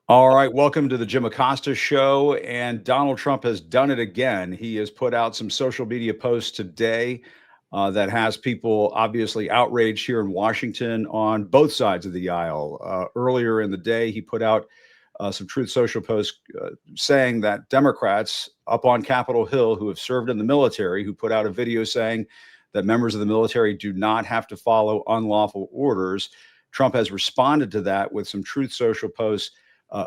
All right, welcome to the Jim Acosta Show. And Donald Trump has done it again. He has put out some social media posts today that has people obviously outraged here in Washington on both sides of the aisle. Earlier in the day, he put out some Truth Social posts saying that Democrats up on Capitol Hill who have served in the military, who put out a video saying that members of the military do not have to follow unlawful orders. Trump has responded to that with some Truth Social posts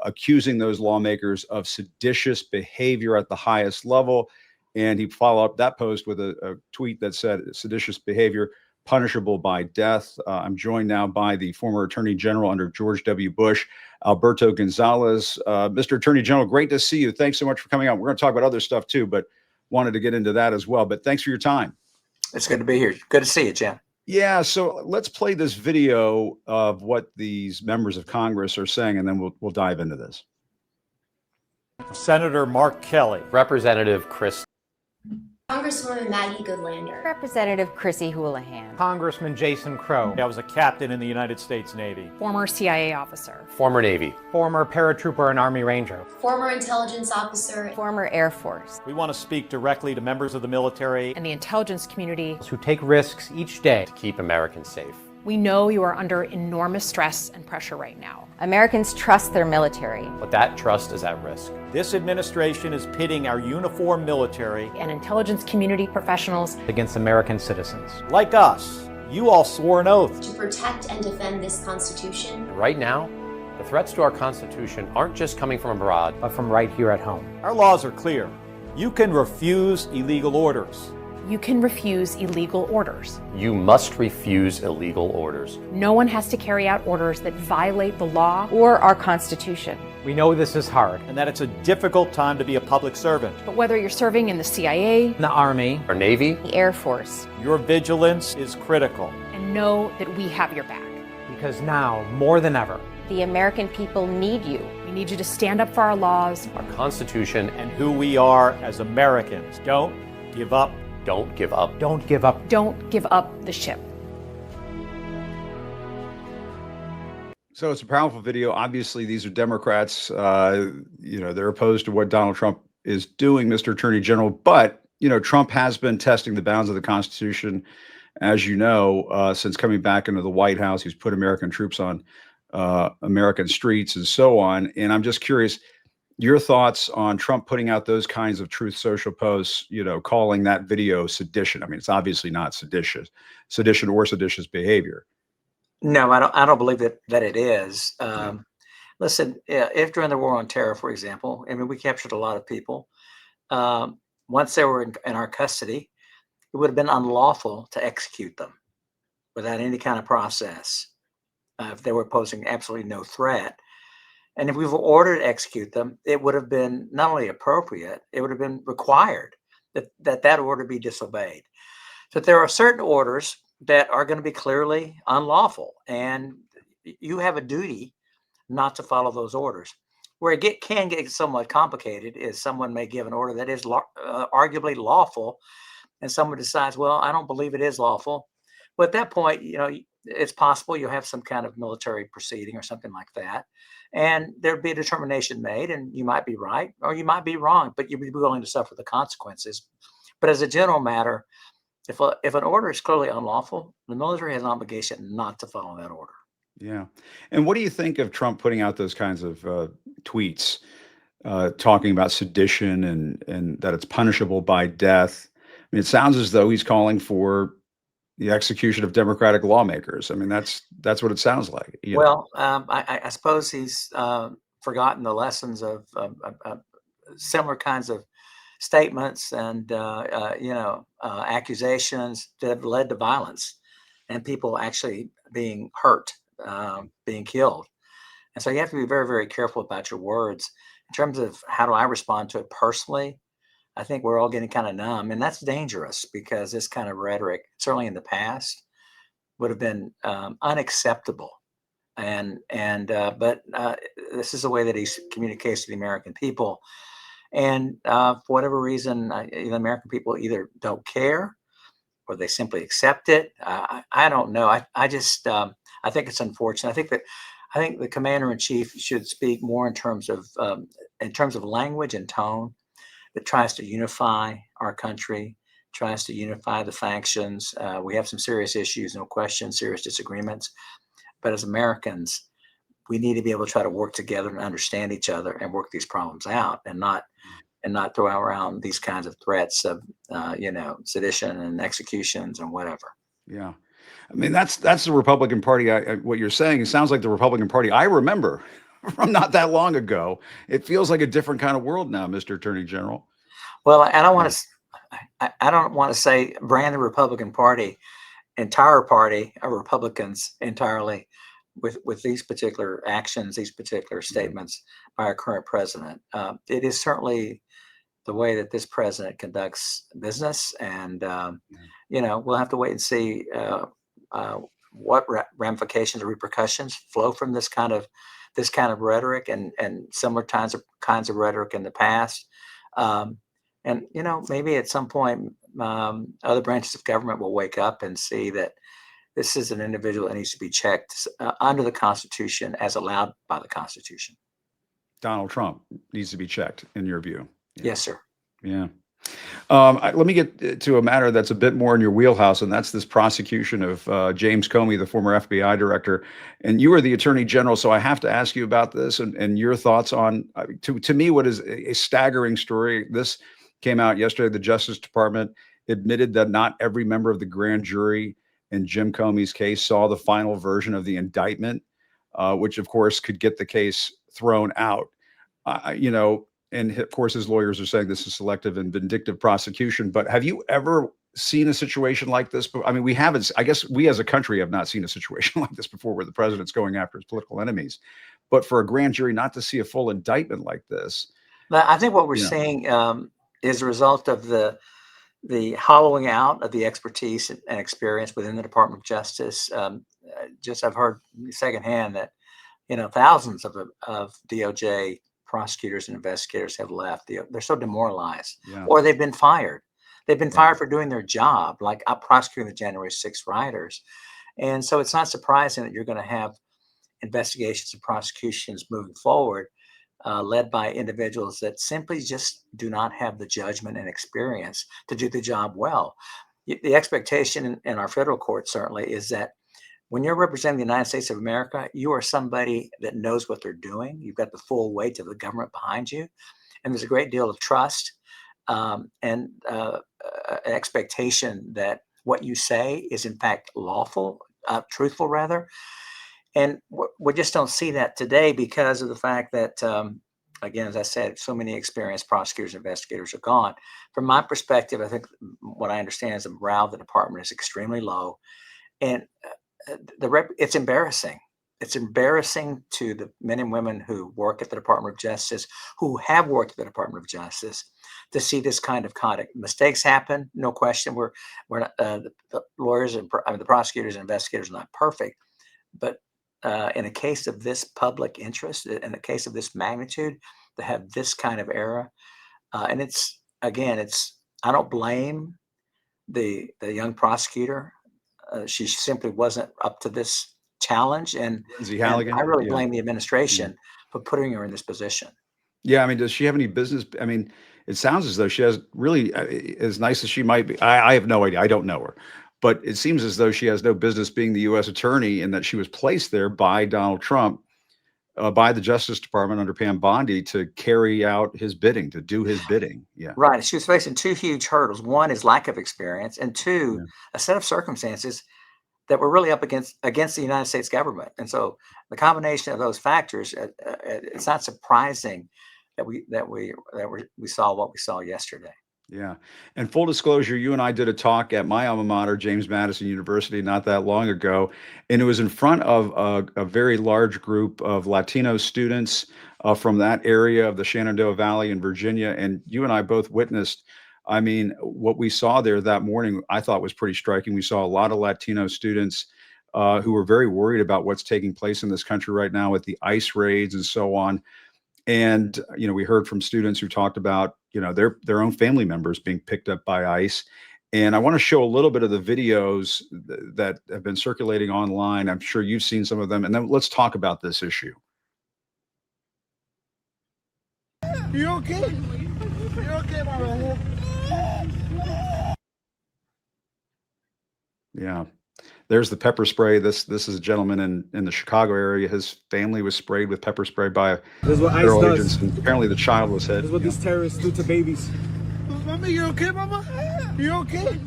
accusing those lawmakers of seditious behavior at the highest level. And he followed up that post with a tweet that said, seditious behavior punishable by death. I'm joined now by the former Attorney General under George W. Bush, Alberto Gonzales. Mr. Attorney General, great to see you. Thanks so much for coming on. We're going to talk about other stuff too, but wanted to get into that as well. But thanks for your time. It's good to be here. Good to see you, Jim. Yeah, so let's play this video of what these members of Congress are saying, and then we'll dive into this. Senator Mark Kelly. Representative Chris. Congresswoman Maggie Goodlander. Representative Chrissy Houlihan. Congressman Jason Crow. I was a captain in the United States Navy. Former CIA officer. Former Navy. Former paratrooper and Army Ranger. Former intelligence officer. Former Air Force. We want to speak directly to members of the military and the intelligence community who take risks each day to keep Americans safe. We know you are under enormous stress and pressure right now. Americans trust their military. But that trust is at risk. This administration is pitting our uniformed military and intelligence community professionals against American citizens. Like us. You all swore an oath to protect and defend this Constitution. Right now, the threats to our Constitution aren't just coming from abroad, but from right here at home. Our laws are clear. You can refuse illegal orders. You can refuse illegal orders. You must refuse illegal orders. No one has to carry out orders that violate the law or our Constitution. We know this is hard and that it's a difficult time to be a public servant. But whether you're serving in the CIA, the Army, or Navy, the Air Force, your vigilance is critical. And know that we have your back. Because now, more than ever, the American people need you. We need you to stand up for our laws, our Constitution, and who we are as Americans. Don't give up. Don't give up. Don't give up. Don't give up the ship. So it's a powerful video. Obviously, these are Democrats. They're opposed to what Donald Trump is doing, Mr. Attorney General. But, Trump has been testing the bounds of the Constitution, as you know, since coming back into the White House. He's put American troops on American streets and so on. And I'm just curious, your thoughts on Trump putting out those kinds of Truth Social posts, calling that video sedition. I mean, it's obviously not sedition or seditious behavior. No, I don't believe that it is. Listen, if during the war on terror, for example, I mean, we captured a lot of people. Once they were in our custody, it would have been unlawful to execute them without any kind of process if they were posing absolutely no threat. And if we were ordered to execute them, it would have been not only appropriate, it would have been required that order be disobeyed. So there are certain orders that are going to be clearly unlawful, and you have a duty not to follow those orders. Where it can get somewhat complicated is someone may give an order that is arguably lawful, and someone decides, well, I don't believe it is lawful. Well, at that point, it's possible you'll have some kind of military proceeding or something like that. And there'd be a determination made, and you might be right or you might be wrong, but you'd be willing to suffer the consequences. But as a general matter, if an order is clearly unlawful, the military has an obligation not to follow that order. Yeah. And what do you think of Trump putting out those kinds of tweets talking about sedition and that it's punishable by death? I mean, it sounds as though he's calling for the execution of Democratic lawmakers. I mean, that's what it sounds like. Well, I suppose he's forgotten the lessons of similar kinds of statements and accusations that have led to violence and people actually being hurt, being killed. And so you have to be very, very careful about your words. In terms of how do I respond to it personally, I think we're all getting kind of numb, and that's dangerous because this kind of rhetoric, certainly in the past, would have been unacceptable. But this is the way that he communicates to the American people. And for whatever reason, the American people either don't care or they simply accept it. I don't know. I think it's unfortunate. I think that I think the commander in chief should speak more in terms of language and tone that tries to unify our country, tries to unify the factions. We have some serious issues, no question, serious disagreements. But as Americans, we need to be able to try to work together and understand each other and work these problems out, and not throw around these kinds of threats of sedition and executions and whatever. Yeah. I mean, that's the Republican Party. What you're saying, it sounds like the Republican Party I remember from not that long ago. It feels like a different kind of world now, Mr. Attorney General. Well, I don't want to. I don't want to say brand the Republican Party, entire party of Republicans entirely, with these particular actions, these particular statements by our current president. It is certainly the way that this president conducts business, and we'll have to wait and see what ramifications or repercussions flow from this kind of rhetoric and similar kinds of rhetoric in the past. And maybe at some point other branches of government will wake up and see that this is an individual that needs to be checked under the Constitution as allowed by the Constitution. Donald Trump needs to be checked, in your view. Yeah. Yes, sir. Yeah. Let me get to a matter that's a bit more in your wheelhouse, and that's this prosecution of James Comey, the former FBI director. And you are the Attorney General, so I have to ask you about this and your thoughts on, to me, what is a staggering story. This came out yesterday. The Justice Department admitted that not every member of the grand jury in Jim Comey's case saw the final version of the indictment, which, of course, could get the case thrown out. And of course, his lawyers are saying this is selective and vindictive prosecution. But have you ever seen a situation like this? I mean, we haven't. I guess we as a country have not seen a situation like this before, where the president's going after his political enemies. But for a grand jury not to see a full indictment like this, I think what we're seeing is a result of the hollowing out of the expertise and experience within the Department of Justice. I've heard secondhand that thousands of DOJ prosecutors and investigators have left. They're so demoralized, or they've been fired. They've been fired for doing their job, like prosecuting the January 6th rioters. And so it's not surprising that you're going to have investigations and prosecutions moving forward, led by individuals that simply just do not have the judgment and experience to do the job well. The expectation in our federal court certainly is that when you're representing the United States of America, you are somebody that knows what they're doing. You've got the full weight of the government behind you. And there's a great deal of trust and an expectation that what you say is in fact lawful, truthful rather. And we just don't see that today because of the fact that, again, as I said, so many experienced prosecutors and investigators are gone. From my perspective, I think what I understand is the morale of the department is extremely low. And it's embarrassing. It's embarrassing to the men and women who work at the Department of Justice, who have worked at the Department of Justice, to see this kind of conduct. Mistakes happen, no question. We're not, the lawyers and the prosecutors and investigators are not perfect, but in a case of this public interest, in a case of this magnitude, to have this kind of error, and I don't blame the young prosecutor. She simply wasn't up to this challenge, and I really blame the administration for putting her in this position. Yeah, I mean, does she have any business? I mean, it sounds as though she has really, as nice as she might be. I have no idea. I don't know her, but it seems as though she has no business being the U.S. attorney, and that she was placed there by Donald Trump, by the Justice Department under Pam Bondi to carry out his bidding, to do his bidding. Yeah, right. She was facing two huge hurdles. One is lack of experience, and two, a set of circumstances that were really up against the United States government. And so the combination of those factors, it's not surprising that we saw what we saw yesterday. Yeah. And full disclosure, you and I did a talk at my alma mater, James Madison University, not that long ago. And it was in front of a very large group of Latino students from that area of the Shenandoah Valley in Virginia. And you and I both witnessed, I mean, what we saw there that morning, I thought was pretty striking. We saw a lot of Latino students who were very worried about what's taking place in this country right now with the ICE raids and so on. And, we heard from students who talked about, their own family members being picked up by ICE. And I want to show a little bit of the videos that have been circulating online. I'm sure you've seen some of them. And then let's talk about this issue. You okay? You okay, my brother? Yeah. There's the pepper spray. This is a gentleman in the Chicago area. His family was sprayed with pepper spray by federal agents. And apparently the child was hit. This is what these terrorists do to babies. Mama, you okay, Mama? You okay?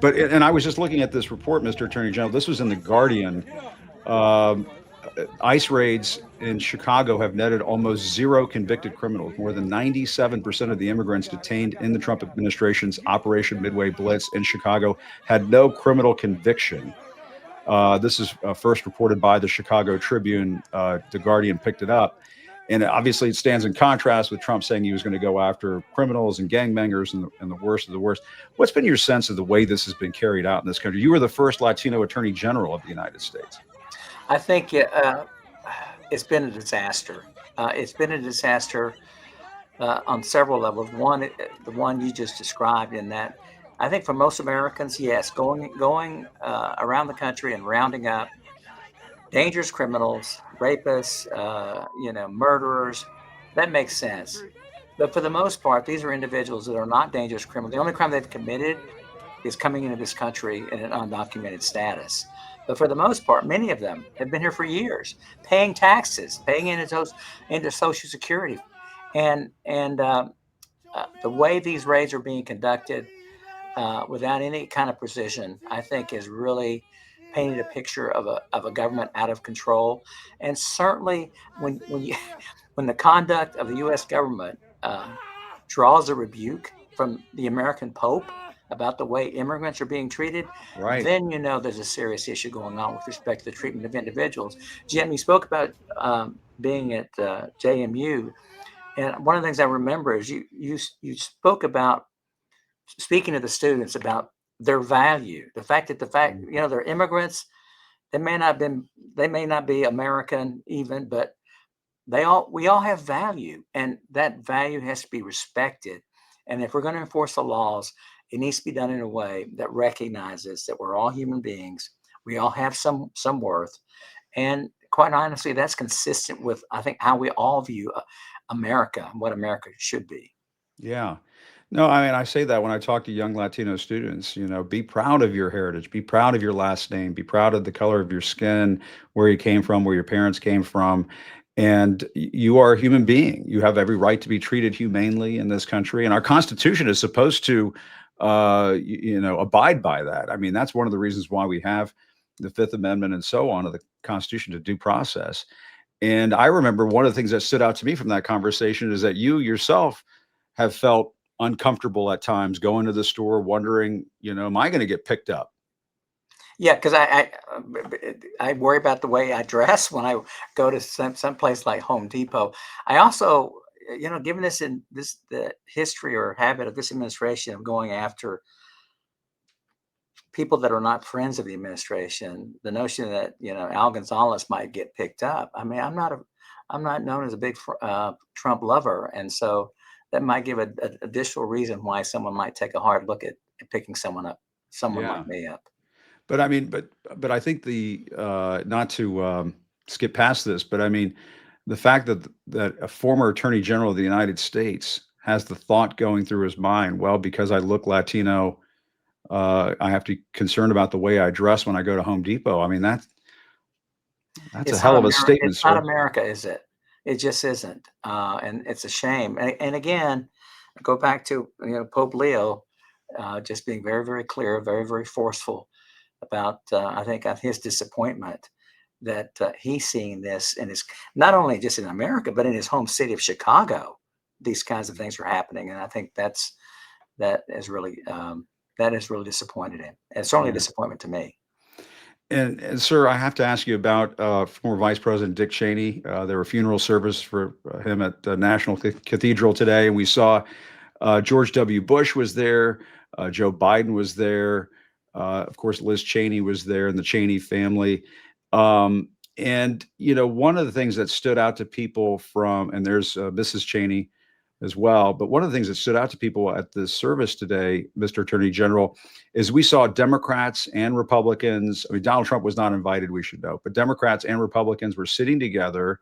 But and I was just looking at this report, Mr. Attorney General. This was in the Guardian. ICE raids in Chicago have netted almost zero convicted criminals. More than 97% of the immigrants detained in the Trump administration's Operation Midway Blitz in Chicago had no criminal conviction. This is first reported by the Chicago Tribune. The Guardian picked it up. And obviously it stands in contrast with Trump saying he was going to go after criminals and gangbangers and the worst of the worst. What's been your sense of the way this has been carried out in this country? You were the first Latino Attorney General of the United States. I think it's been a disaster. It's been a disaster on several levels. One, the one you just described, in that I think for most Americans, yes, going around the country and rounding up dangerous criminals, rapists, murderers, that makes sense. But for the most part, these are individuals that are not dangerous criminals. The only crime they've committed is coming into this country in an undocumented status. But for the most part, many of them have been here for years, paying taxes, paying into Social Security. And the way these raids are being conducted without any kind of precision, I think has really painted a picture of a government out of control. And certainly when the conduct of the U.S. government draws a rebuke from the American Pope about the way immigrants are being treated, Right. then you know there's a serious issue going on with respect to the treatment of individuals. Jim, you spoke about being at JMU, and one of the things I remember is you spoke about speaking to the students about their value, the fact that they're immigrants. They may not be American even, but we all have value, and that value has to be respected. And if we're going to enforce the laws, it needs to be done in a way that recognizes that we're all human beings. We all have some worth. And quite honestly, that's consistent with, I think, how we all view America and what America should be. Yeah. No, I mean, I say that when I talk to young Latino students, be proud of your heritage, be proud of your last name, be proud of the color of your skin, where you came from, where your parents came from. And you are a human being. You have every right to be treated humanely in this country. And our Constitution is supposed to, abide by that. I mean, that's one of the reasons why we have the Fifth Amendment and so on of the Constitution, to due process. And I remember one of the things that stood out to me from that conversation is that you yourself have felt uncomfortable at times going to the store, wondering, am I going to get picked up? Yeah, because I worry about the way I dress when I go to some place like Home Depot. I also, given the history or habit of this administration of going after people that are not friends of the administration, the notion that Al Gonzales might get picked up. I mean, I'm not known as a big Trump lover, and so that might give an additional reason why someone might take a hard look at picking someone like me up. But I mean, but I think not to skip past this, but I mean, the fact that a former Attorney General of the United States has the thought going through his mind, well, because I look Latino, I have to be concerned about the way I dress when I go to Home Depot. I mean, that's a hell of a statement, It's sir. not America, is it? It just isn't, and it's a shame. And again, go back to Pope Leo, just being very, very clear, very, very forceful about I think his disappointment that he's seeing this in his, not only just in America, but in his home city of Chicago. These kinds of things are happening, and I think that is really disappointed him. And certainly a disappointment to me. And sir, I have to ask you about former Vice President Dick Cheney. There were funeral service for him at National Cathedral today, and we saw George W. Bush was there, Joe Biden was there, of course Liz Cheney was there, and the Cheney family. And one of the things that stood out to people and there's Mrs. Cheney, as well. But one of the things that stood out to people at this service today, Mr. Attorney General, is we saw Democrats and Republicans. I mean, Donald Trump was not invited, we should know, but Democrats and Republicans were sitting together,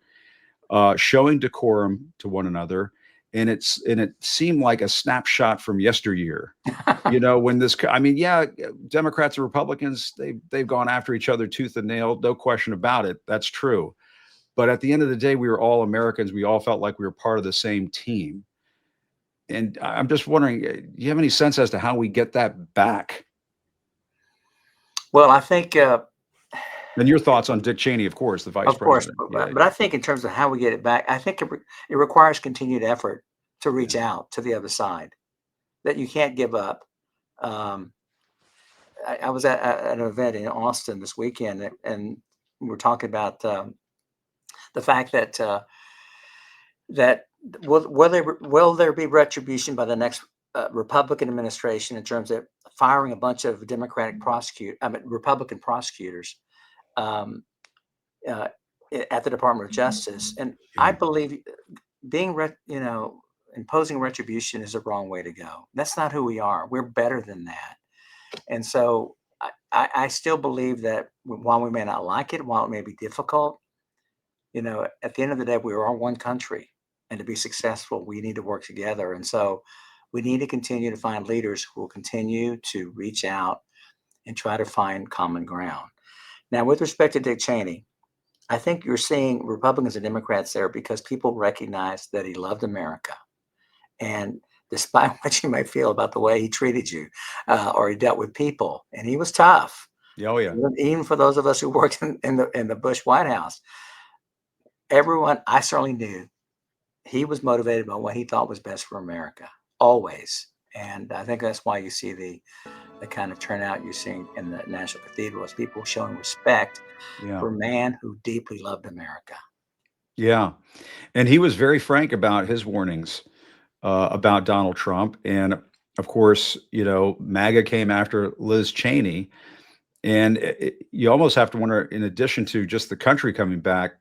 showing decorum to one another. And it seemed like a snapshot from yesteryear. When Democrats and Republicans, they've gone after each other tooth and nail, no question about it. That's true. But at the end of the day, we were all Americans. We all felt like we were part of the same team. And I'm just wondering, do you have any sense as to how we get that back? Well, I think, and your thoughts on Dick Cheney, of course, the vice president. Of course, but I think in terms of how we get it back, I think it requires continued effort to reach out to the other side, that you can't give up. I was at an event in Austin this weekend, and we were talking about the fact that will there be retribution by the next Republican administration in terms of firing a bunch of Republican prosecutors at the Department of Justice? And I believe imposing retribution is the wrong way to go. That's not who we are. We're better than that. And so I still believe that while we may not like it, while it may be difficult, at the end of the day, we are all one country. And to be successful, we need to work together. And so we need to continue to find leaders who will continue to reach out and try to find common ground. Now, with respect to Dick Cheney, I think you're seeing Republicans and Democrats there because people recognize that he loved America. And despite what you may feel about the way he treated you or he dealt with people, and he was tough. Oh, yeah. Even for those of us who worked in the Bush White House, I certainly knew he was motivated by what he thought was best for America, always. And I think that's why you see the kind of turnout you're seeing in the National Cathedral, is people showing respect for a man who deeply loved America. Yeah. And he was very frank about his warnings about Donald Trump. And of course, MAGA came after Liz Cheney. And you almost have to wonder, in addition to just the country coming back,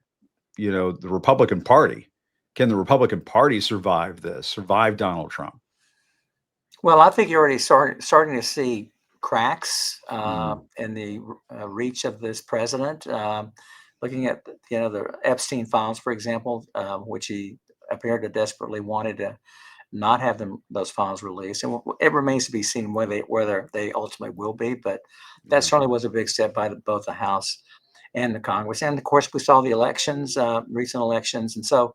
the Republican Party. Can the Republican Party survive Donald Trump? Well, I think you're already starting to see cracks in the reach of this president. Looking at the Epstein files, for example, which he appeared to desperately wanted to not have those files released, and it remains to be seen whether they ultimately will be. But that certainly was a big step by both the House and the Congress. And of course, we saw the elections, recent elections, and so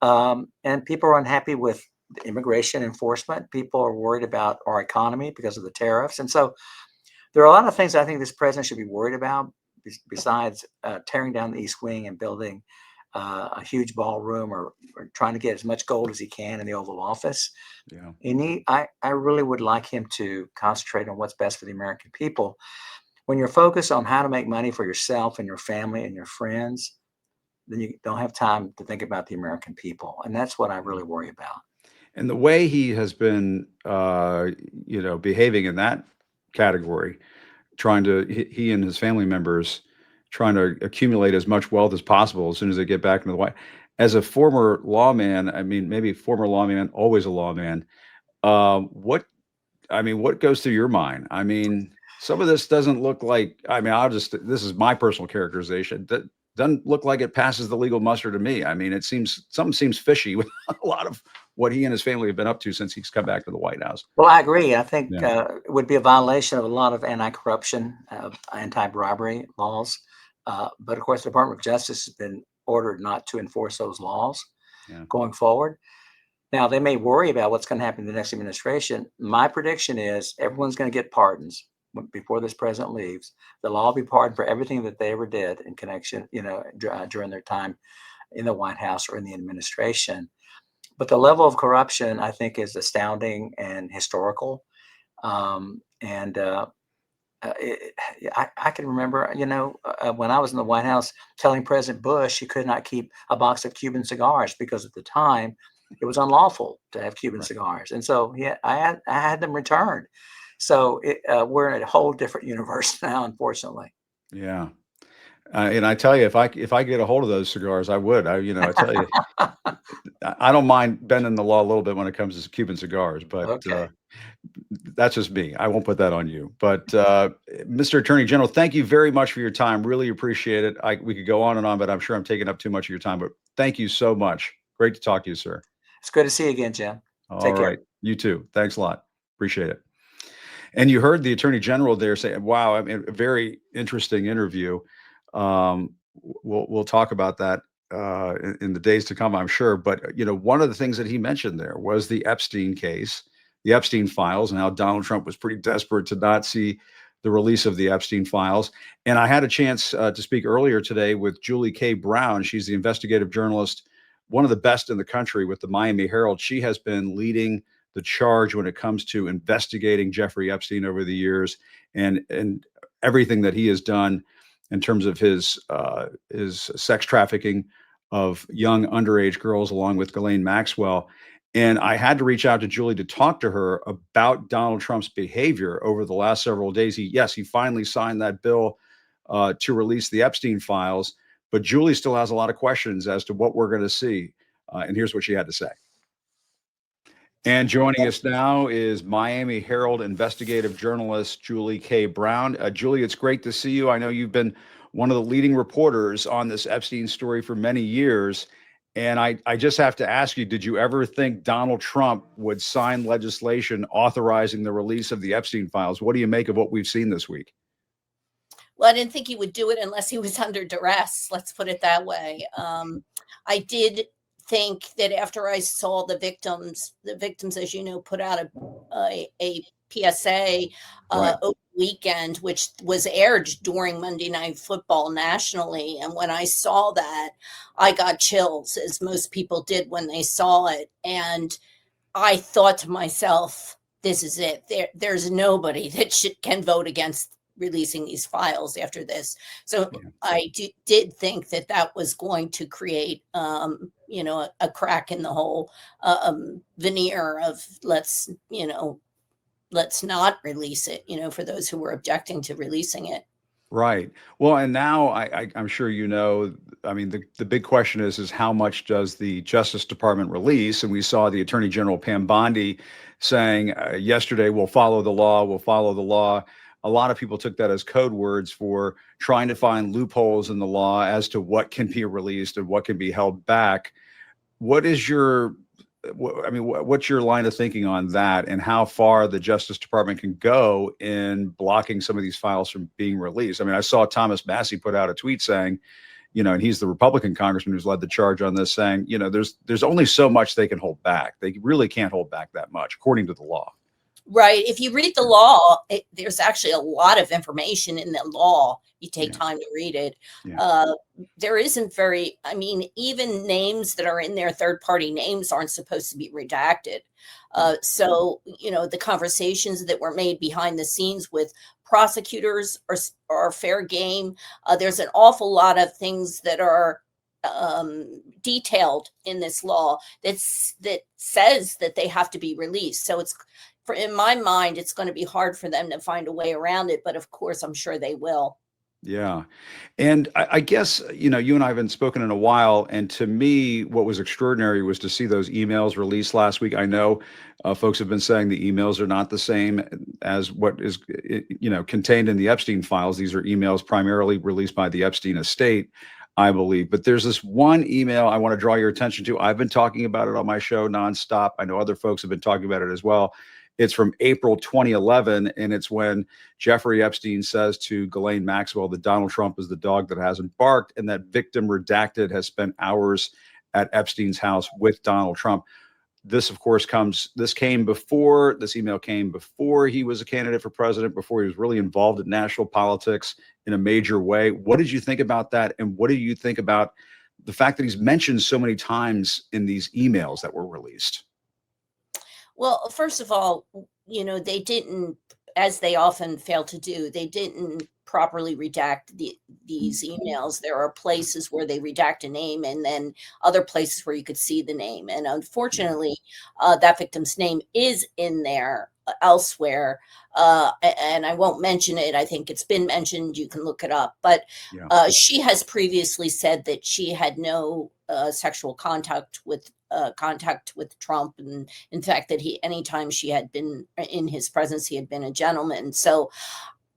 and people are unhappy with immigration enforcement. People are worried about our economy because of the tariffs. And so there are a lot of things I think this president should be worried about besides tearing down the East Wing and building a huge ballroom or trying to get as much gold as he can in the Oval Office. Yeah. And I really would like him to concentrate on what's best for the American people. When you're focused on how to make money for yourself and your family and your friends, then you don't have time to think about the American people. And that's what I really worry about. And the way he has been, behaving in that category, he and his family members trying to accumulate as much wealth as possible as soon as they get back into the White. As a former lawman, maybe former lawman, always a lawman. What goes through your mind? Some of this doesn't look like. This is my personal characterization. That doesn't look like it passes the legal muster to me. Something seems fishy with a lot of what he and his family have been up to since he's come back to the White House. Well, I agree. I think it would be a violation of a lot of anti-corruption, anti-bribery laws. But of course, the Department of Justice has been ordered not to enforce those laws going forward. Now, they may worry about what's going to happen in the next administration. My prediction is everyone's going to get pardons before this president leaves. They'll all be pardoned for everything that they ever did in connection, during their time in the White House or in the administration. But the level of corruption, I think, is astounding and historical. I can remember, when I was in the White House, telling President Bush he could not keep a box of Cuban cigars because at the time it was unlawful to have Cuban cigars, and so I had them returned. So we're in a whole different universe now, unfortunately. Yeah. And I tell you, if I get a hold of those cigars, I would. I tell you, I don't mind bending the law a little bit when it comes to Cuban cigars, but Okay. that's just me. I won't put that on you. But Mr. Attorney General, thank you very much for your time. Really appreciate it. We could go on and on, but I'm sure I'm taking up too much of your time. But thank you so much. Great to talk to you, sir. It's good to see you again, Jim. All Take care. right. You too. Thanks a lot. Appreciate it. And you heard the Attorney General there say, wow, I mean, a very interesting interview. We'll talk about that in the days to come, I'm sure. But one of the things that he mentioned there was the Epstein case, the Epstein files, and how Donald Trump was pretty desperate to not see the release of the Epstein files. And I had a chance to speak earlier today with Julie K. Brown. She's the investigative journalist, one of the best in the country with the Miami Herald. She has been leading the charge when it comes to investigating Jeffrey Epstein over the years, and everything that he has done in terms of his sex trafficking of young underage girls, along with Ghislaine Maxwell. And I had to reach out to Julie to talk to her about Donald Trump's behavior over the last several days. He finally signed that bill to release the Epstein files, but Julie still has a lot of questions as to what we're going to see. And here's what she had to say. And joining us now is Miami Herald investigative journalist Julie K. Brown. Julie, it's great to see you. I know you've been one of the leading reporters on this Epstein story for many years. And I just have to ask you, did you ever think Donald Trump would sign legislation authorizing the release of the Epstein files? What do you make of what we've seen this week? Well, I didn't think he would do it unless he was under duress. Let's put it that way. I did think that after I saw the victims, as you know, put out a PSA Right. over the weekend, which was aired during Monday Night Football nationally. And when I saw that, I got chills, as most people did when they saw it. And I thought to myself, this is it. There's nobody that can vote against releasing these files after this. So Yeah. I did think that was going to create, a crack in the whole veneer of let's not release it, for those who were objecting to releasing it. Right. Well, and now I'm sure I mean, the big question is how much does the Justice Department release? And we saw the Attorney General Pam Bondi saying yesterday, we'll follow the law, we'll follow the law. A lot of people took that as code words for trying to find loopholes in the law as to what can be released and what can be held back. What's your line of thinking on that, and how far the Justice Department can go in blocking some of these files from being released? I mean, I saw Thomas Massey put out a tweet saying, and he's the Republican congressman who's led the charge on this, saying, there's only so much they can hold back. They really can't hold back that much, according to the law. Right. If you read the law, there's actually a lot of information in the law. You take time to read it. Yeah. There isn't even names that are in there, third-party names, aren't supposed to be redacted. So, the conversations that were made behind the scenes with prosecutors are fair game. There's an awful lot of things that are detailed in this law that says that they have to be released. So in my mind, it's going to be hard for them to find a way around it. But of course, I'm sure they will. Yeah. And I guess, you and I haven't spoken in a while. And to me, what was extraordinary was to see those emails released last week. I know folks have been saying the emails are not the same as what is, contained in the Epstein files. These are emails primarily released by the Epstein estate, I believe. But there's this one email I want to draw your attention to. I've been talking about it on my show nonstop. I know other folks have been talking about it as well. It's from April 2011, and it's when Jeffrey Epstein says to Ghislaine Maxwell that Donald Trump is the dog that hasn't barked, and that victim redacted has spent hours at Epstein's house with Donald Trump. This, of course, this email came before he was a candidate for president, before he was really involved in national politics in a major way. What did you think about that? And what do you think about the fact that he's mentioned so many times in these emails that were released? Well, first of all, they didn't, as they often fail to do, they didn't properly redact these emails. There are places where they redact a name, and then other places where you could see the name. And unfortunately, that victim's name is in there elsewhere, and I won't mention it. I think it's been mentioned. You can look it up. But she has previously said that she had no sexual contact with Trump, and in fact that anytime she had been in his presence, he had been a gentleman. So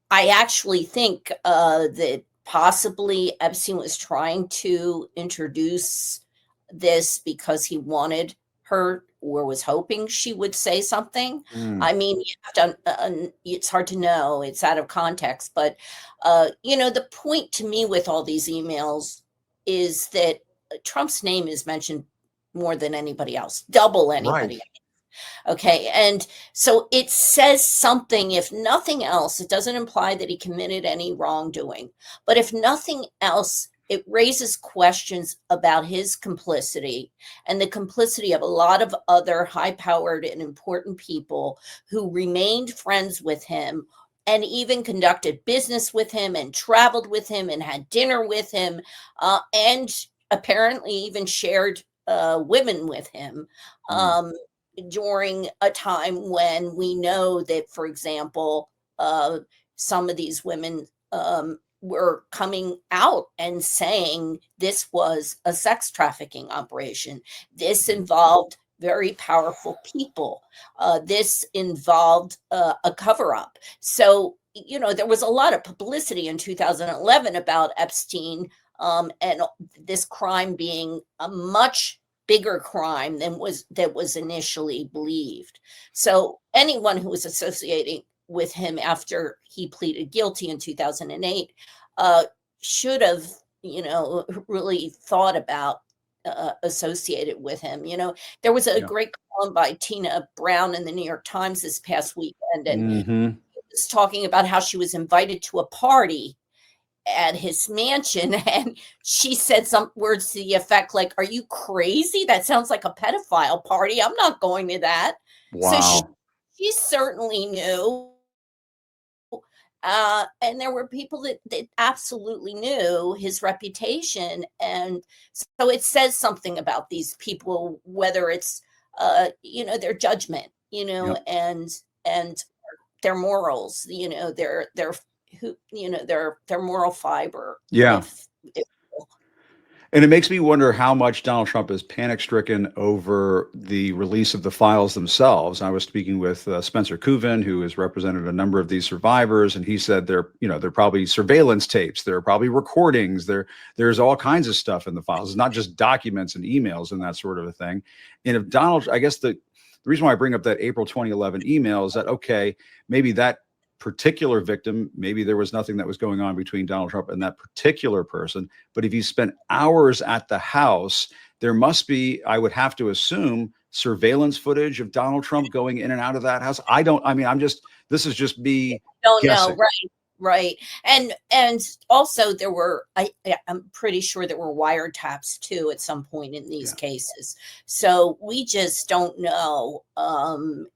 I actually think that possibly Epstein was trying to introduce this because he wanted her, or was hoping she would say something. I mean, you have to, it's hard to know. It's out of context. But, the point to me with all these emails is that Trump's name is mentioned more than anybody else, double anybody else. Okay. And so it says something, if nothing else. It doesn't imply that he committed any wrongdoing, but if nothing else, it raises questions about his complicity and the complicity of a lot of other high-powered and important people who remained friends with him and even conducted business with him and traveled with him and had dinner with him, and apparently even shared women with him during a time when we know that, for example, some of these women were coming out and saying this was a sex trafficking operation. This involved very powerful people. This involved a cover-up. So, there was a lot of publicity in 2011 about Epstein and this crime being a much bigger crime than that was initially believed. So anyone who was associating with him after he pleaded guilty in 2008 should have, really thought about associated with him. There was a great column by Tina Brown in the New York Times this past weekend, and was talking about how she was invited to a party at his mansion, and she said some words to the effect like, "Are you crazy? That sounds like a pedophile party. I'm not going to that." Wow. So she certainly knew. And there were people that absolutely knew his reputation. And so it says something about these people, whether it's, their judgment, and their morals, their moral fiber. Yeah. And it makes me wonder how much Donald Trump is panic-stricken over the release of the files themselves. I was speaking with Spencer Kuvin, who has represented a number of these survivors, and he said they're probably surveillance tapes, there are probably recordings, there's all kinds of stuff in the files. It's not just documents and emails and that sort of a thing. And if Donald, I guess the reason why I bring up that April 2011 email is that, okay, maybe that particular victim, maybe there was nothing that was going on between Donald Trump and that particular person. But if you spent hours at the house, there must be, I would have to assume, surveillance footage of Donald Trump going in and out of that house. This is just me guessing. Know, right. And also there were, I'm pretty sure there were wiretaps too at some point in these cases. So we just don't know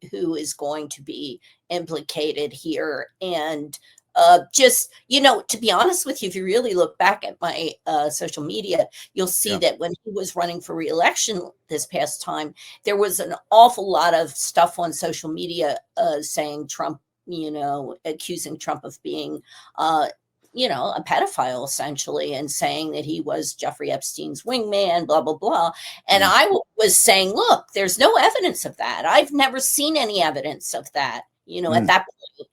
who is going to be implicated here. And to be honest with you, if you really look back at my social media, you'll see that when he was running for re-election this past time, there was an awful lot of stuff on social media saying Trump, accusing Trump of being, a pedophile essentially, and saying that he was Jeffrey Epstein's wingman, blah, blah, blah. And I was saying, look, there's no evidence of that. I've never seen any evidence of that, at that point.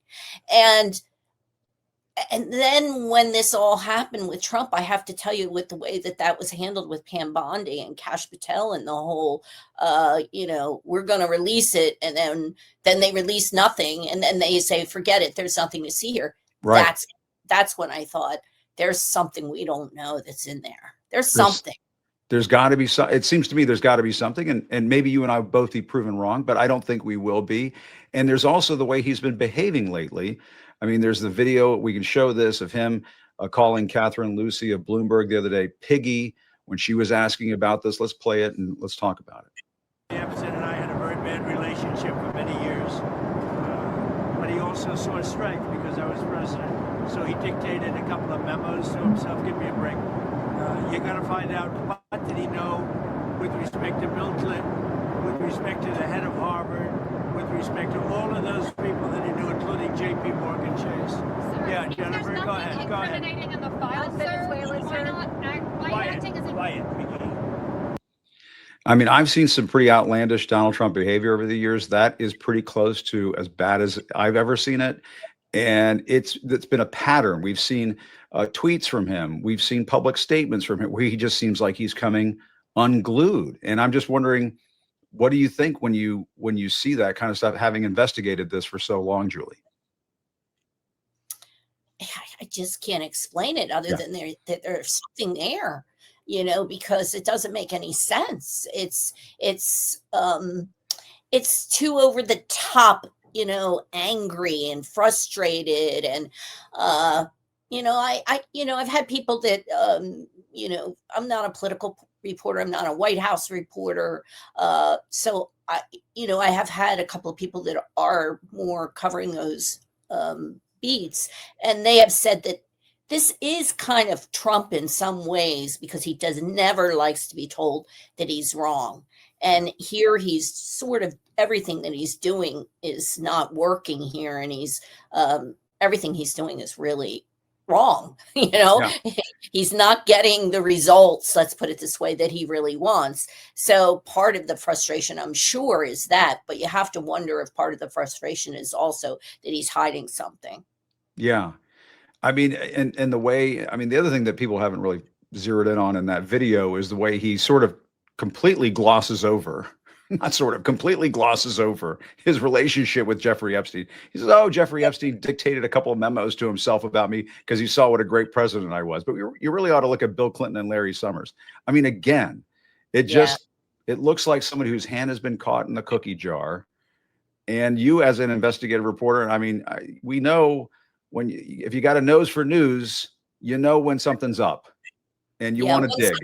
And then when this all happened with Trump, I have to tell you, with the way that was handled with Pam Bondi and Kash Patel and the whole, we're going to release it. And then they release nothing. And then they say, forget it. There's nothing to see here. Right. That's when I thought there's something we don't know that's in there. There's something. There's got to be some. It seems to me there's got to be something, and maybe you and I will both be proven wrong, but I don't think we will be. And there's also the way he's been behaving lately. I mean, there's the video, we can show this, of him calling Catherine Lucy of Bloomberg the other day piggy when she was asking about this. Let's play it and let's talk about it. Epstein and I had a very bad relationship for many years, but he also saw strength because I was president. So he dictated a couple of memos to himself. Give me a break. You got to find out, what did he know with respect to Bill Clinton, with respect to the head of Harvard, with respect to all of those people that he knew, including J.P. Morgan Chase. Yeah, Jennifer, go ahead. Go ahead. In the file of Venezuela, Quiet. I mean, I've seen some pretty outlandish Donald Trump behavior over the years. That is pretty close to as bad as I've ever seen it. And it's been a pattern. We've seen tweets from him. We've seen public statements from him where he just seems like he's coming unglued. And I'm just wondering, what do you think when you see that kind of stuff, having investigated this for so long, Julie? I just can't explain it other than there's something there, because it doesn't make any sense. It's too over the top, angry and frustrated. And, I've had people that, I'm not a political reporter. I'm not a White House reporter. So I have had a couple of people that are more covering those, beats, and they have said that this is kind of Trump in some ways, because he never likes to be told that he's wrong. And here he's sort of, everything that he's doing is not working here. And he's, everything he's doing is really wrong. He's not getting the results, let's put it this way, that he really wants. So part of the frustration, I'm sure, is that, but you have to wonder if part of the frustration is also that he's hiding something. Yeah. I mean, and the way, I mean, the other thing that people haven't really zeroed in on in that video is the way he sort of completely glosses over, not sort of, completely glosses over his relationship with Jeffrey Epstein. He says, oh, Jeffrey Epstein dictated a couple of memos to himself about me because he saw what a great president I was. But you really ought to look at Bill Clinton and Larry Summers. I mean, again, it looks like somebody whose hand has been caught in the cookie jar. And you, as an investigative reporter, I mean, we know if you got a nose for news, when something's up and you want to dig.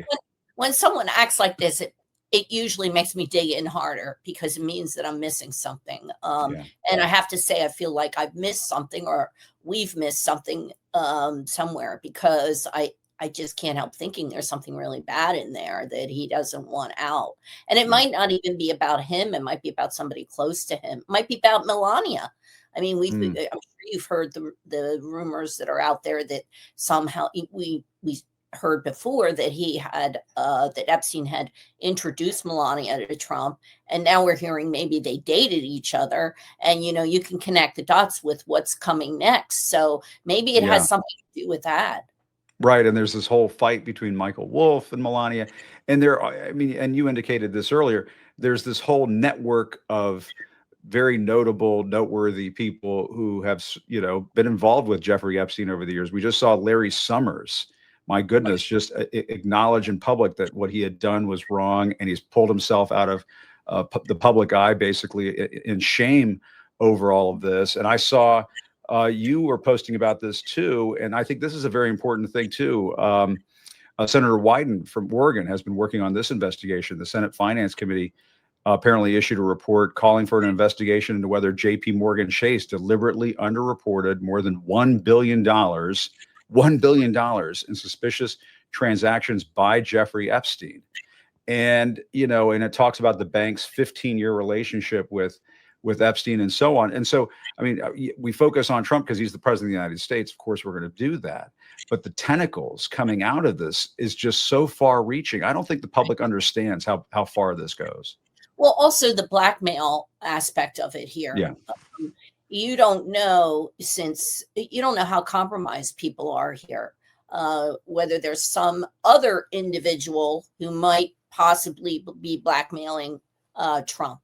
When someone acts like this, it usually makes me dig in harder, because it means that I'm missing something. And I have to say, I feel like I've missed something, or we've missed something somewhere, because I just can't help thinking there's something really bad in there that he doesn't want out. And it might not even be about him. It might be about somebody close to him. It might be about Melania. I mean, I'm sure you've heard the rumors that are out there that somehow we heard before that he had that Epstein had introduced Melania to Trump, and now we're hearing maybe they dated each other, and you can connect the dots with what's coming next. So maybe it has something to do with that. Right. And there's this whole fight between Michael Wolff and Melania. And and you indicated this earlier, there's this whole network of very noteworthy people who have, been involved with Jeffrey Epstein over the years. We just saw Larry Summers, my goodness, just acknowledge in public that what he had done was wrong. And he's pulled himself out of the public eye, basically in shame over all of this. And I saw you were posting about this too. And I think this is a very important thing too. Senator Wyden from Oregon has been working on this investigation. The Senate Finance Committee apparently issued a report calling for an investigation into whether J.P. Morgan Chase deliberately underreported more than $1 billion in suspicious transactions by Jeffrey Epstein. And, and it talks about the bank's 15-year relationship with Epstein and so on. And so, I mean, we focus on Trump because he's the president of the United States. Of course, we're going to do that. But the tentacles coming out of this is just so far reaching. I don't think the public understands how far this goes. Well, also the blackmail aspect of it here. Yeah. You don't know, since you don't know how compromised people are here, whether there's some other individual who might possibly be blackmailing Trump,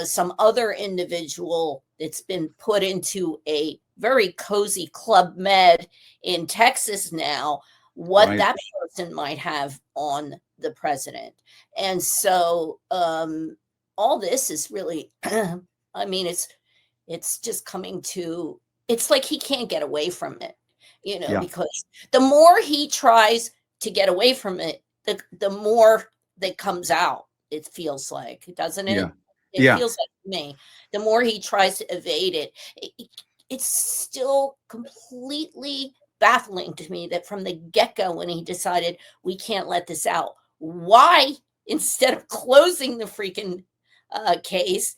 some other individual that's been put into a very cozy Club Med in Texas now, what that person might have on the president. And so all this is really, I mean, it's just coming to, it's like he can't get away from it, because the more he tries to get away from it, the more that comes out, it feels like, doesn't it? It feels like to me, the more he tries to evade it, it's still completely baffling to me that from the get-go, when he decided we can't let this out, why, instead of closing the freaking case,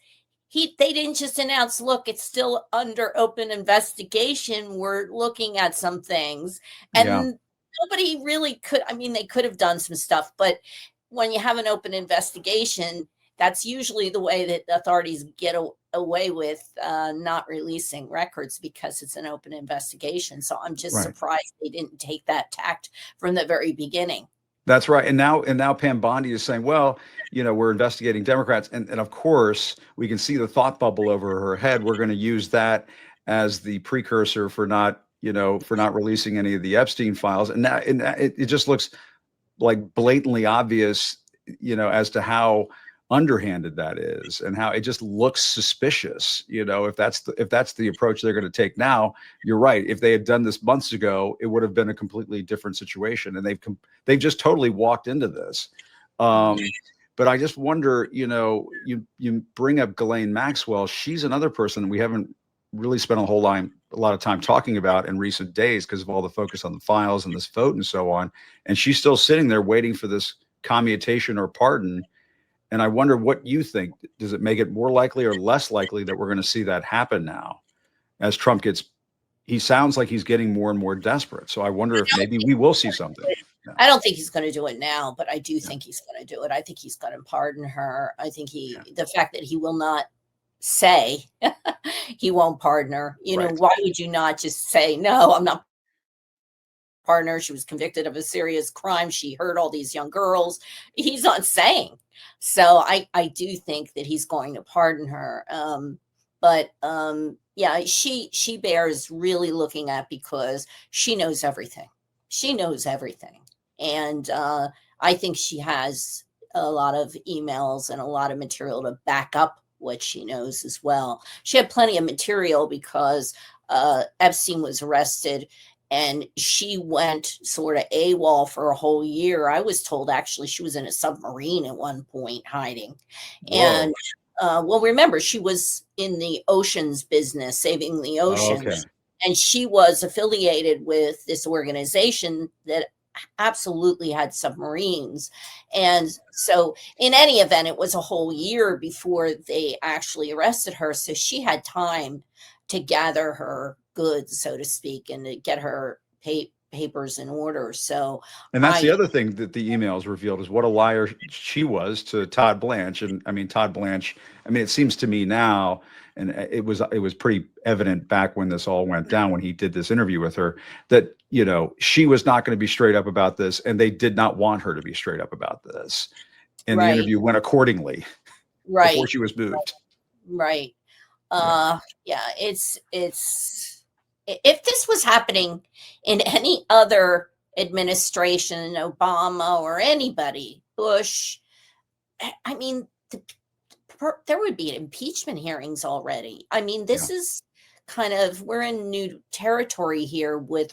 they didn't just announce, look, it's still under open investigation. We're looking at some things. And nobody really could. I mean, they could have done some stuff, but when you have an open investigation, that's usually the way that authorities get away with not releasing records, because it's an open investigation. So I'm just surprised they didn't take that tact from the very beginning. That's right. And now Pam Bondi is saying, well, we're investigating Democrats. And of course, we can see the thought bubble over her head. We're going to use that as the precursor for not releasing any of the Epstein files. And it just looks like blatantly obvious, as to how underhanded that is, and how it just looks suspicious. If that's the approach they're going to take now, you're right. If they had done this months ago, it would have been a completely different situation. And they've just totally walked into this. But I just wonder, you bring up Ghislaine Maxwell. She's another person we haven't really spent a lot of time talking about in recent days because of all the focus on the files and this vote and so on. And she's still sitting there waiting for this commutation or pardon. And I wonder what you think. Does it make it more likely or less likely that we're going to see that happen now as Trump he sounds like he's getting more and more desperate. So I wonder if maybe we will see something. I don't think he's going to do it now, but I do think he's going to do it. I think he's going to pardon her. I think the fact that he will not say he won't pardon her, why would you not just say, no, I'm not pardoning her. She was convicted of a serious crime. She hurt all these young girls. He's not saying. So I do think that he's going to pardon her. She bears really looking at, because she knows everything. She knows everything. And I think she has a lot of emails and a lot of material to back up what she knows as well. She had plenty of material because Epstein was arrested and she went sort of AWOL for a whole year. I was told actually she was in a submarine at one point hiding. Whoa. And remember, she was in the oceans business, saving the oceans. Oh, okay. And she was affiliated with this organization that absolutely had submarines. And so in any event, it was a whole year before they actually arrested her. So she had time to gather her goods, so to speak, and to get her papers in order. So, and that's the other thing that the emails revealed, is what a liar she was to Todd Blanche. And I mean, Todd Blanche, it seems to me now, and it was pretty evident back when this all went down, when he did this interview with her, that, she was not going to be straight up about this. And they did not want her to be straight up about this. And the interview went accordingly before she was moved. Right. It's if this was happening in any other administration, Obama or anybody, Bush, there would be impeachment hearings already. This is kind of, we're in new territory here with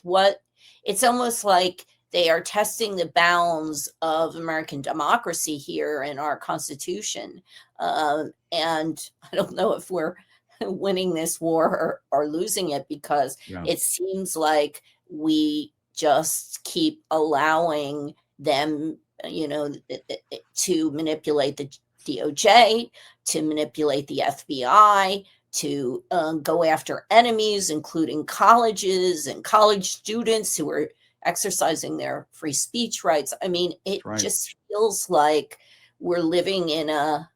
it's almost like they are testing the bounds of American democracy here in our Constitution. And I don't know if we're winning this war or losing it, because it seems like we just keep allowing them, to manipulate the DOJ, to manipulate the FBI, to go after enemies, including colleges and college students who are exercising their free speech rights. It just feels like we're living in a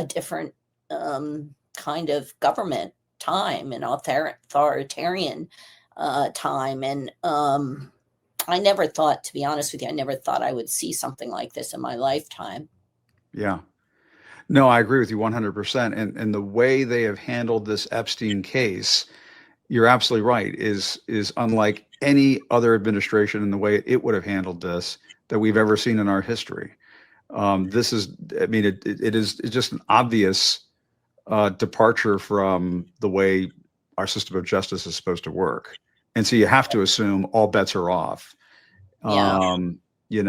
different kind of government time, an authoritarian time. And I never thought, to be honest with you, I would see something like this in my lifetime. Yeah. No, I agree with you 100%. And the way they have handled this Epstein case, you're absolutely right, is unlike any other administration in the way it would have handled this that we've ever seen in our history. This is, it is just an obvious departure from the way our system of justice is supposed to work. And so you have to assume all bets are off. And you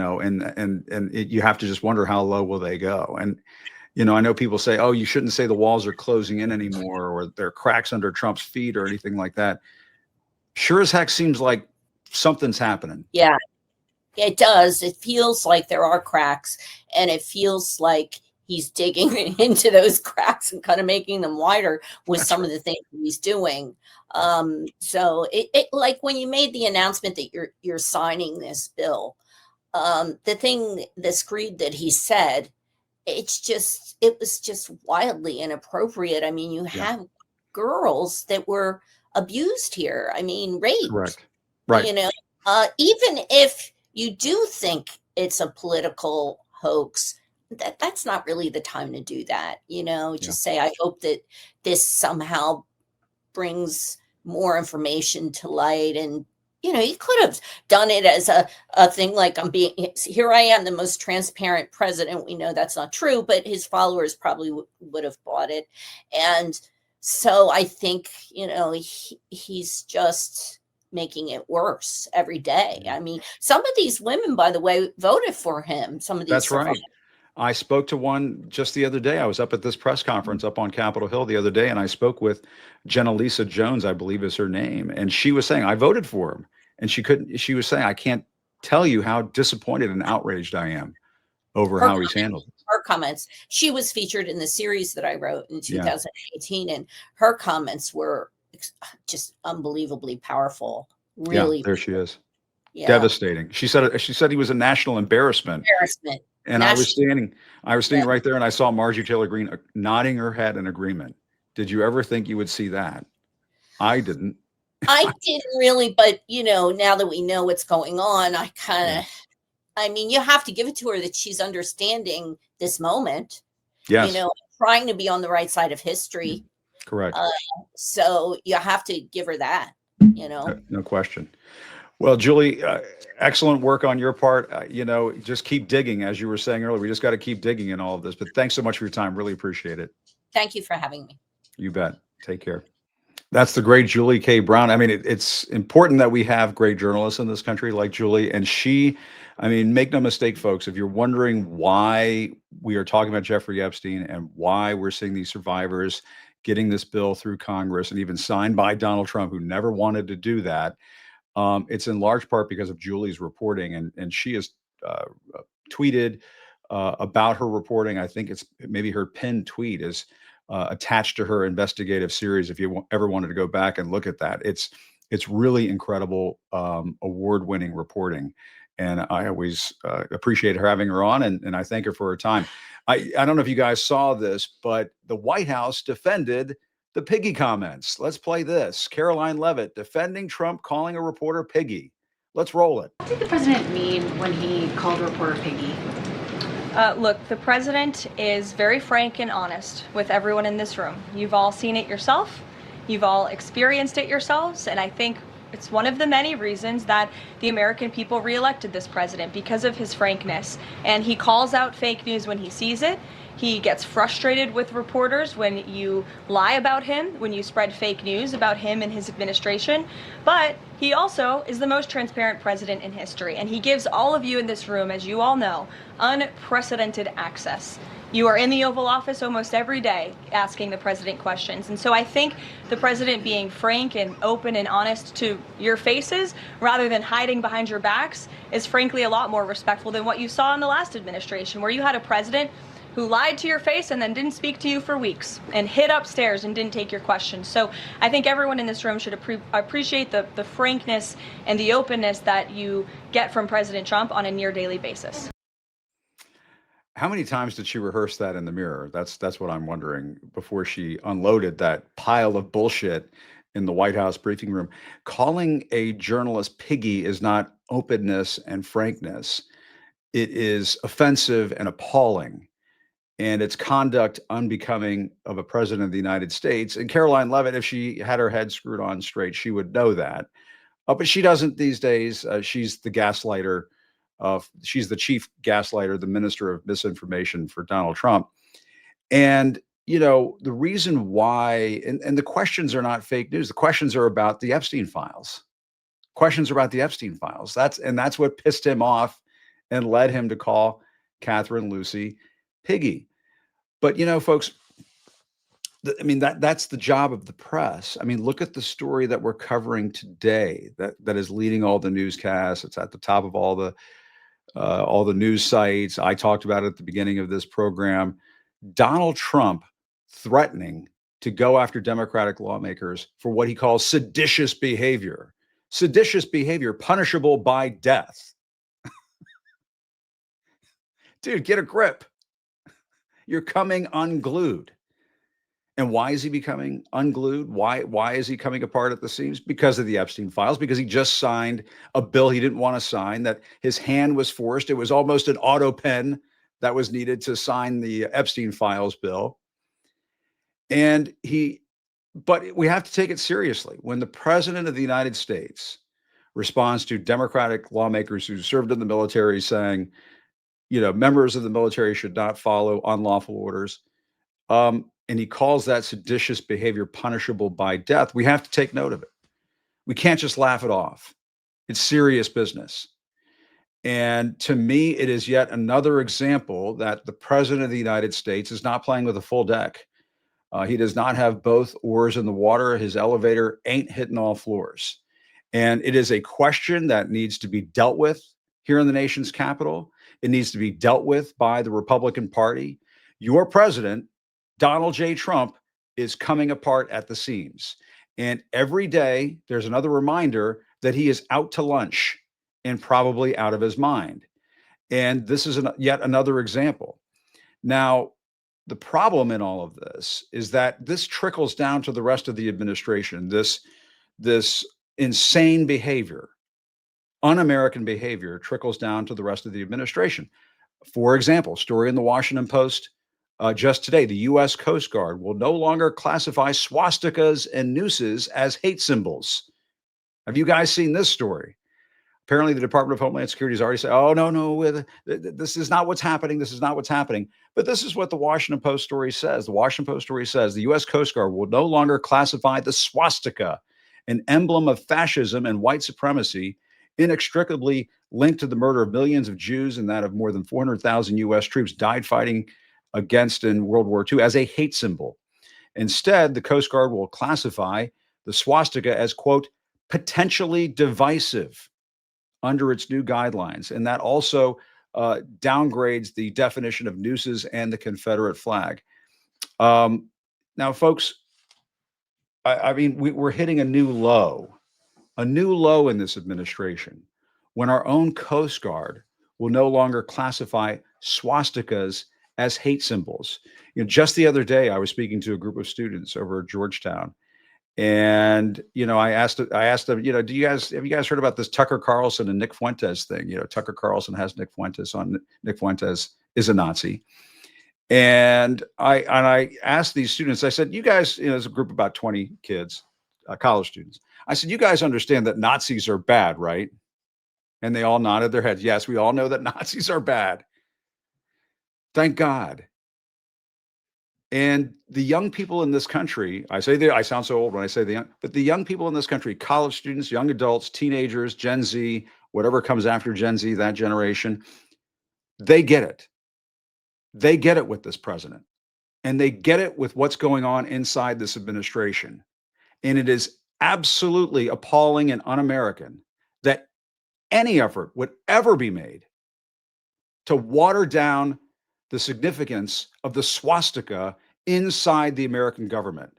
have to just wonder how low will they go. And, I know people say, oh, you shouldn't say the walls are closing in anymore, or there are cracks under Trump's feet or anything like that. Sure as heck seems like something's happening. Yeah, it does. It feels like there are cracks, and it feels like he's digging into those cracks and kind of making them wider with That's some right. of the things he's doing. So it like when you made the announcement that you're signing this bill, the screed that he said, it was just wildly inappropriate. I mean, you Yeah, have girls that were abused here. I mean, raped, correct. Right. you know, even if you do think it's a political hoax, that's not really the time to do that. Yeah. Just say, I hope that this somehow brings more information to light. And he could have done it as a thing like, here I am, the most transparent president. We know that's not true, but his followers probably would have bought it. And so I think, he's just making it worse every day. I mean, some of these women, by the way, voted for him. Some of these That's right. I spoke to one just the other day. I was up at this press conference up on Capitol Hill the other day, and I spoke with Jenna Lisa Jones, I believe is her name. And she was saying, I voted for him. And she was saying, I can't tell you how disappointed and outraged I am over how he's handled it. Her comments. She was featured in the series that I wrote in Yeah. 2018, and her comments were just unbelievably powerful. Yeah, Really, there she is. yeah. Devastating. She said he was a national embarrassment. Embarrassment. And I was standing Yeah. right there, and I saw Marjorie Taylor Greene nodding her head in agreement. Did you ever think you would see that? I didn't. I didn't really, but now that we know what's going on, I mean, you have to give it to her that she's understanding this moment. Yes. Trying to be on the right side of history. Correct. So you have to give her that. No question. Well, Julie, excellent work on your part. Just keep digging, as you were saying earlier. We just got to keep digging in all of this. But thanks so much for your time. Really appreciate it. Thank you for having me. You bet. Take care. That's the great Julie K. Brown. I mean, it's important that we have great journalists in this country like Julie. And make no mistake, folks, if you're wondering why we are talking about Jeffrey Epstein and why we're seeing these survivors getting this bill through Congress and even signed by Donald Trump, who never wanted to do that, it's in large part because of Julie's reporting. And she has tweeted about her reporting. I think it's maybe her pinned tweet is attached to her investigative series. If you ever wanted to go back and look at that, it's really incredible, award-winning reporting. And I always appreciate her having her on, and I thank her for her time. I don't know if you guys saw this, but the White House defended the piggy comments. Let's play this. Caroline Leavitt defending Trump calling a reporter piggy. Let's roll it. What did the president mean when he called a reporter piggy? Look, the president is very frank and honest with everyone in this room. You've all seen it yourself. You've all experienced it yourselves. And I think it's one of the many reasons that the American people reelected this president, because of his frankness. And he calls out fake news when he sees it. He gets frustrated with reporters when you lie about him, when you spread fake news about him and his administration. But he also is the most transparent president in history. And he gives all of you in this room, as you all know, unprecedented access. You are in the Oval Office almost every day asking the president questions. And so I think the president being frank and open and honest to your faces rather than hiding behind your backs is frankly a lot more respectful than what you saw in the last administration, where you had a president who lied to your face and then didn't speak to you for weeks and hid upstairs and didn't take your questions. So I think everyone in this room should appreciate the frankness and the openness that you get from President Trump on a near daily basis. How many times did she rehearse that in the mirror? That's what I'm wondering, before she unloaded that pile of bullshit in the White House briefing room. Calling a journalist piggy is not openness and frankness. It is offensive and appalling. And it's conduct unbecoming of a president of the United States. And Caroline Leavitt, if she had her head screwed on straight, she would know that. But she doesn't these days. She's the gaslighter. She's the chief gaslighter, the minister of misinformation for Donald Trump. And, the reason why, and the questions are not fake news. The questions are about the Epstein files. That's what pissed him off and led him to call Catherine Lucy piggy. But, folks, that's the job of the press. Look at the story that we're covering today that is leading all the newscasts. It's at the top of all the news sites. I talked about it at the beginning of this program. Donald Trump threatening to go after Democratic lawmakers for what he calls seditious behavior. Seditious behavior punishable by death. Dude, get a grip. You're coming unglued. And why is he becoming unglued? Why is he coming apart at the seams? Because of the Epstein files, because he just signed a bill he didn't want to sign, that his hand was forced. It was almost an auto pen that was needed to sign the Epstein files bill. But we have to take it seriously. When the president of the United States responds to Democratic lawmakers who served in the military saying, members of the military should not follow unlawful orders, and he calls that seditious behavior punishable by death, we have to take note of it. We can't just laugh it off. It's serious business. And to me, it is yet another example that the president of the United States is not playing with a full deck. He does not have both oars in the water. His elevator ain't hitting all floors. And it is a question that needs to be dealt with here in the nation's capital. It needs to be dealt with by the Republican Party. Your president, Donald J. Trump, is coming apart at the seams. And every day there's another reminder that he is out to lunch and probably out of his mind. And this is yet another example. Now, the problem in all of this is that this trickles down to the rest of the administration. This insane behavior, un-American behavior, trickles down to the rest of the administration. For example, story in the Washington Post just today: the U.S. Coast Guard will no longer classify swastikas and nooses as hate symbols. Have you guys seen this story? Apparently, the Department of Homeland Security has already said, oh, no, this is not what's happening. This is not what's happening. But this is what the Washington Post story says. The Washington Post story says the U.S. Coast Guard will no longer classify the swastika, an emblem of fascism and white supremacy, inextricably linked to the murder of millions of Jews and that of more than 400,000 U.S. troops died fighting against in World War II, as a hate symbol. Instead, the Coast Guard will classify the swastika as, quote, potentially divisive under its new guidelines. And that also downgrades the definition of nooses and the Confederate flag. Now, folks, I mean, we're hitting a new low in this administration when our own Coast Guard will no longer classify swastikas as hate symbols. Just the other day, I was speaking to a group of students over at Georgetown, and I asked them, have you guys heard about this Tucker Carlson and Nick Fuentes thing? Tucker Carlson has Nick Fuentes on. Nick Fuentes is a Nazi, and I asked these students. I said, you guys, there's a group of about 20 kids, college students. I said, you guys understand that Nazis are bad, right? And they all nodded their heads. Yes, we all know that Nazis are bad. Thank God. And the young people in this country, I sound so old when I say but the young people in this country, college students, young adults, teenagers, Gen Z, whatever comes after Gen Z, that generation, they get it. They get it with this president. And they get it with what's going on inside this administration. And it is absolutely appalling and un-American that any effort would ever be made to water down the significance of the swastika inside the American government.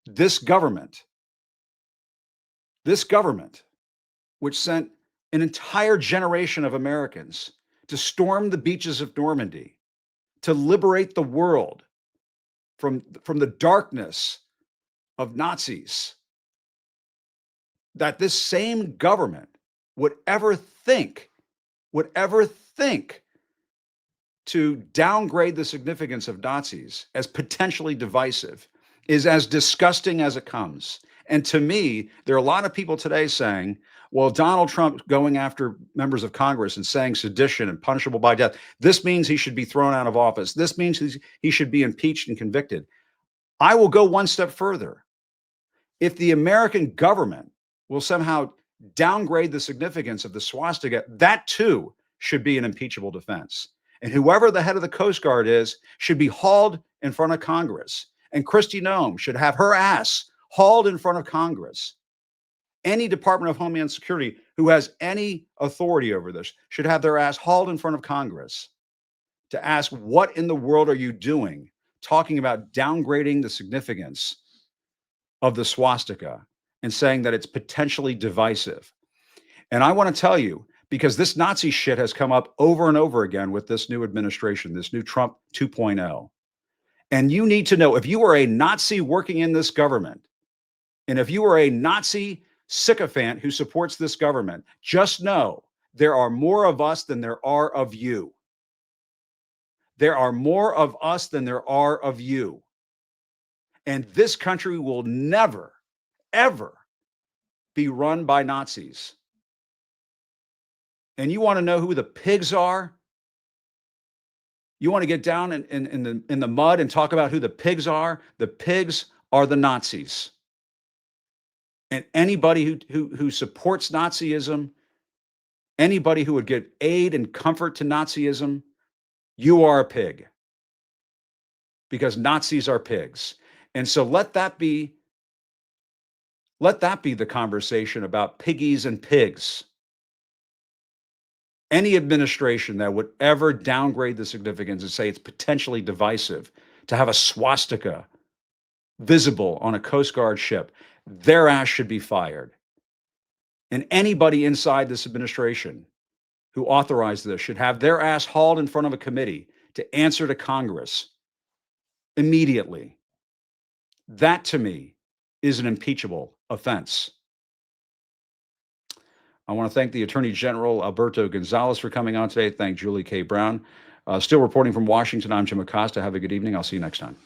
This government, which sent an entire generation of Americans to storm the beaches of Normandy, to liberate the world from the darkness of Nazis, that this same government would ever think to downgrade the significance of Nazis as potentially divisive is as disgusting as it comes. And to me, there are a lot of people today saying, well, Donald Trump going after members of Congress and saying sedition and punishable by death, this means he should be thrown out of office. This means he should be impeached and convicted. I will go one step further. If the American government will somehow downgrade the significance of the swastika, that too should be an impeachable defense. And whoever the head of the Coast Guard is should be hauled in front of Congress. And Kristi Noem should have her ass hauled in front of Congress. Any Department of Homeland Security who has any authority over this should have their ass hauled in front of Congress to ask, what in the world are you doing talking about downgrading the significance of the swastika and saying that it's potentially divisive? And I want to tell you, because this Nazi shit has come up over and over again with this new administration, this new Trump 2.0. And you need to know, if you are a Nazi working in this government, and if you are a Nazi sycophant who supports this government, just know there are more of us than there are of you. There are more of us than there are of you. And this country will never, ever be run by Nazis. And you want to know who the pigs are? You want to get down in the mud and talk about who the pigs are? The pigs are the Nazis. And anybody who supports Nazism, anybody who would give aid and comfort to Nazism, you are a pig. Because Nazis are pigs. And so let that be the conversation about piggies and pigs. Any administration that would ever downgrade the significance and say it's potentially divisive to have a swastika visible on a Coast Guard ship, their ass should be fired. And anybody inside this administration who authorized this should have their ass hauled in front of a committee to answer to Congress immediately. That, to me, is an impeachable offense. I want to thank the Attorney General, Alberto Gonzales, for coming on today. Thank Julie K. Brown. Still reporting from Washington, I'm Jim Acosta. Have a good evening. I'll see you next time.